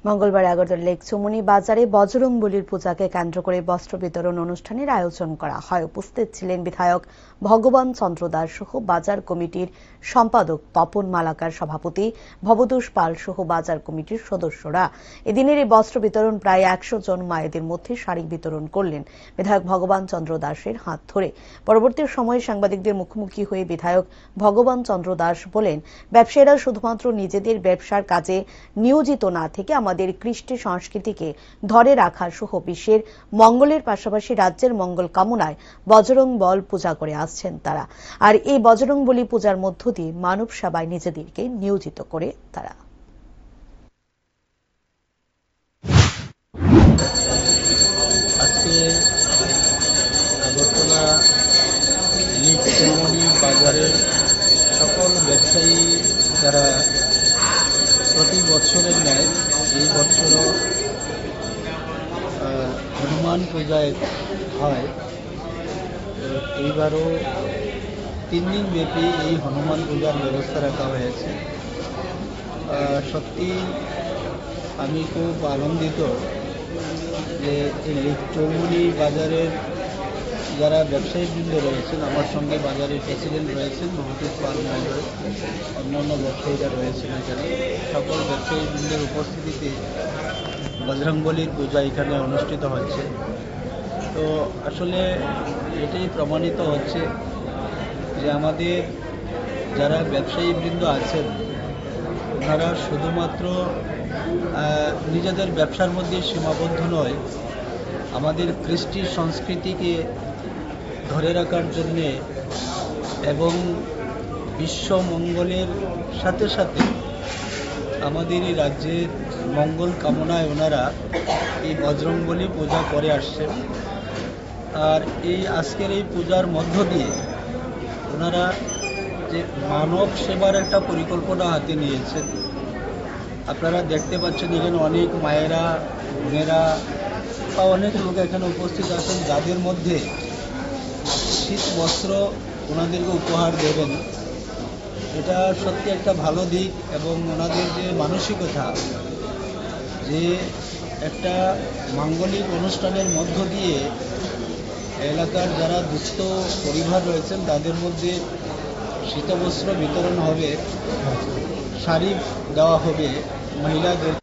মঙ্গলবার আগরতলা লেক চুমুনি বাজারে বজরংবলীর পূজাকে কেন্দ্র করে বস্ত্র বিতরণ অনুষ্ঠানের আয়োজন করা হয়। উপস্থিত ছিলেন বিধায়ক ভগবান চন্দ্র দাস সহ বাজার কমিটির সম্পাদক তপন মালাকার, সভাপতি ভবতোষ পাল সহ বাজার কমিটির সদস্যরা। এদিনের এই বস্ত্র বিতরণ প্রায় 100 জন মায়েদের মধ্যে শাড়ি বিতরণ করলেন বিধায়ক ভগবান চন্দ্র দাসের হাত ধরে। পরবর্তী সময়ে সাংবাদিকদের মুখোমুখি হয়ে বিধায়ক ভগবান চন্দ্র দাস বলেন, ব্যবসায়ীরা শুধুমাত্র নিজেদের ব্যবসার কাজে নিয়োজিত না থেকে আমাদের কৃষ্টি সংস্কৃতিকে ধরে রাখা সহ বিশ্বের মঙ্গলের পাশাপাশি রাজ্যের মঙ্গল কামনায় বজরং বল পূজা করে আসছেন তারা। আর এই বজরং বলী পূজার মধ্য দিয়ে মানব সেবায় নিজেদেরকে নিয়োজিত করে তারা। আজকে আগরতলা লেক চুমুনি বাজারের সকল ব্যবসায়ী যারা প্রতি বছরের ন্যায় এই বছরও হনুমান পূজায় হয়। এইবারও 3 দিন ব্যাপী এই হনুমান পূজার ব্যবস্থা রাখা হয়েছে। সত্যি আমি খুব আনন্দিত যে এই লেক চৌমুনি বাজারের যারা ব্যবসায়ীবৃন্দ রয়েছেন, আমার সঙ্গে বাজারের প্রেসিডেন্ট রয়েছেন ভবতোষ পাল মহোদয়, অন্যান্য ব্যবসায়ীরা রয়েছেন এখানে, সকল ব্যবসায়ীবৃন্দের উপস্থিতিতে বজরংবলীর পূজা এখানে অনুষ্ঠিত হচ্ছে। তো আসলে এটাই প্রমাণিত হচ্ছে যে আমাদের যারা ব্যবসায়ীবৃন্দ আছেন তারা শুধুমাত্র নিজেদের ব্যবসার মধ্যে সীমাবদ্ধ নয়, আমাদের কৃষ্টি সংস্কৃতিকে ধরে রাখার জন্যে এবং বিশ্ব মঙ্গলের সাথে সাথে আমাদের এই রাজ্যের মঙ্গল কামনায় ওনারা এই বজরংবলী পূজা করে আসছেন। আর এই আজকের এই পূজার মধ্য দিয়ে ওনারা যে মানব সেবার একটা পরিকল্পনা হাতে নিয়েছেন। আপনারা দেখতে পাচ্ছেন এখানে অনেক মায়েরা, বোনেরা বা অনেক লোক এখানে উপস্থিত আছেন, যাদের মধ্যে শীত বস্ত্র ওনাদেরকে উপহার দেবেন। এটা সত্যি একটা ভালো দিক এবং ওনাদের যে মানসিকতা, যে একটা মাঙ্গলিক অনুষ্ঠানের মধ্য দিয়ে এলাকার যারা দুস্থ পরিবার রয়েছেন তাদের মধ্যে শীতবস্ত্র বিতরণ হবে, শাড়ি দেওয়া হবে মহিলাদের।